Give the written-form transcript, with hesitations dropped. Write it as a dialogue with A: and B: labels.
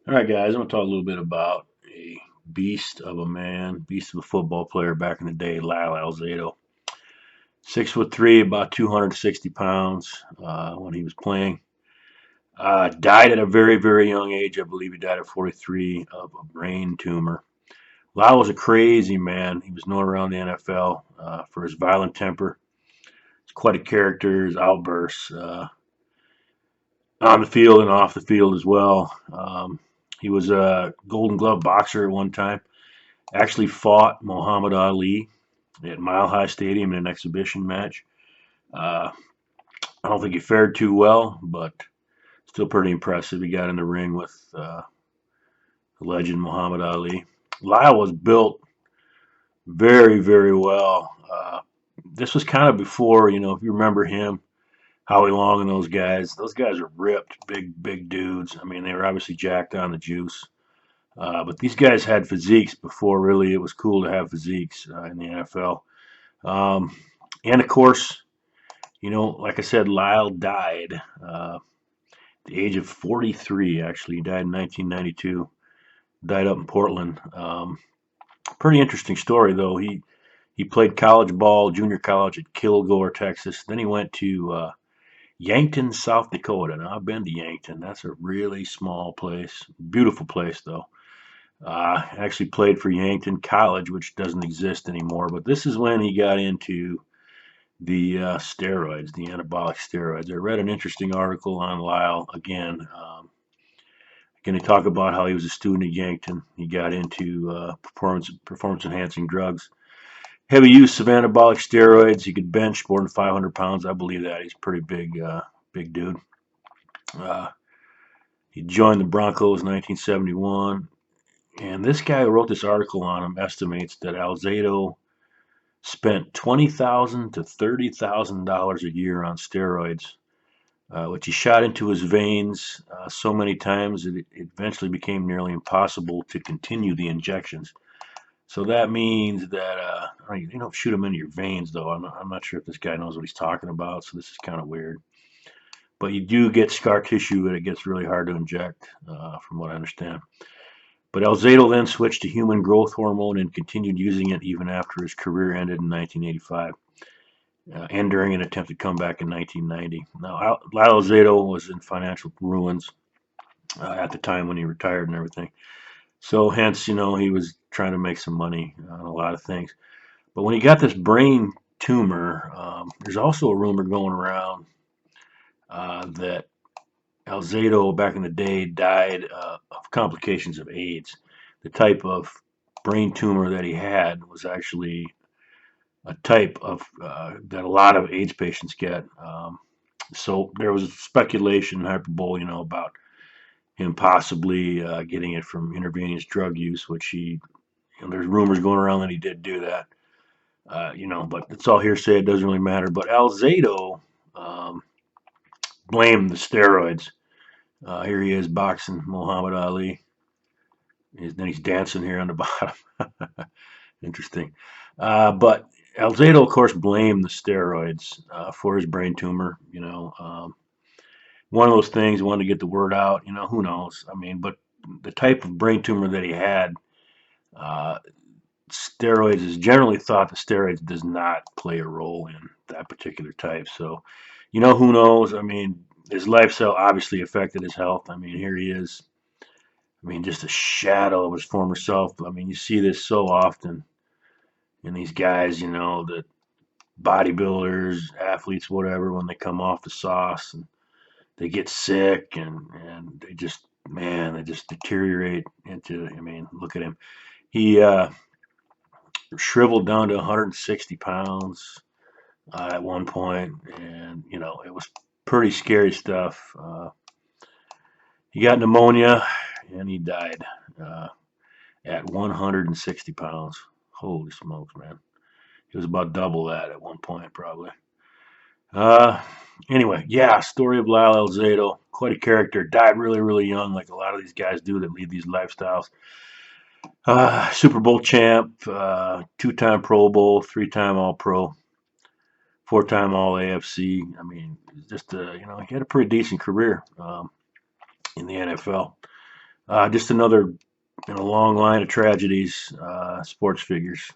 A: All right, guys, I'm going to talk a little bit about a beast of a man, beast of a football player back in the day, Lyle Alzado. 6'3", about 260 pounds when he was playing. Died at a very, very young age. I believe he died at 43 of a brain tumor. Lyle was a crazy man. He was known around the NFL for his violent temper. He's quite a character, his outbursts on the field and off the field as well. He was a Golden Glove boxer at one time. Actually fought Muhammad Ali at Mile High Stadium in an exhibition match. Uh, I don't think he fared too well, but still pretty impressive. He got in the ring with the legend Muhammad Ali. Lyle was built very, very well. This was kind of before, if you remember him, Howie Long and those guys. Those guys are ripped, big, big dudes. I mean, they were obviously jacked on the juice. But these guys had physiques before really it was cool to have physiques in the NFL. Um, and of course, like I said, Lyle died at the age of 43. Actually, he died in 1992. Died up in Portland. Pretty interesting story though. He played college ball, junior college at Kilgore, Texas. Then he went to Yankton, South Dakota. Now I've been to Yankton. That's a really small place. Beautiful place though. Actually played for Yankton College, which doesn't exist anymore. But this is when he got into the steroids, the anabolic steroids. I read an interesting article on Lyle again. Going to talk about how he was a student at Yankton. He got into performance enhancing drugs, heavy use of anabolic steroids. He could bench more than 500 pounds. I believe that. He's a pretty big dude. Uh, he joined the Broncos in 1971. And this guy who wrote this article on him estimates that Alzado spent $20,000 to $30,000 a year on steroids, which he shot into his veins so many times that it eventually became nearly impossible to continue the injections. So that means that you don't shoot them into your veins, though. I'm not sure if this guy knows what he's talking about, so this is kind of weird. But you do get scar tissue, and it gets really hard to inject, from what I understand. But Alzado then switched to human growth hormone and continued using it even after his career ended in 1985 and during an attempted comeback in 1990. Now, Lyle Alzado was in financial ruins at the time when he retired and everything. So, hence, he was trying to make some money on a lot of things. But when he got this brain tumor, there's also a rumor going around that Alzado back in the day died of complications of AIDS. The type of brain tumor that he had was actually a type of that a lot of AIDS patients get. So there was speculation, hyperbole, about him possibly getting it from intravenous drug use, which there's rumors going around that he did do that. But it's all hearsay. It doesn't really matter. But Alzado um, blamed the steroids. Here he is boxing Muhammad Ali. Then he's dancing here on the bottom. Interesting. But Alzado, of course, blamed the steroids for his brain tumor. One of those things, wanted to get the word out. Who knows? I mean, but the type of brain tumor that he had, uh, steroids is generally thought that steroids does not play a role in that particular type. So, who knows? I mean, his lifestyle obviously affected his health. I mean, here he is. I mean, just a shadow of his former self. I mean, you see this so often in these guys, that bodybuilders, athletes, whatever, when they come off the sauce and they get sick and they just, man, they just deteriorate into, I mean, look at him. He shriveled down to 160 pounds at one point, and, it was pretty scary stuff. He got pneumonia and he died at 160 pounds. Holy smokes, man. He was about double that at one point, probably. Uh, anyway, yeah, story of Lyle Alzado. Quite a character. Died really, really young, like a lot of these guys do that lead these lifestyles. Super Bowl champ, two-time Pro Bowl, three-time All-Pro, four-time All AFC. I mean, just he had a pretty decent career in the NFL. Just another in a long line of tragedies, sports figures.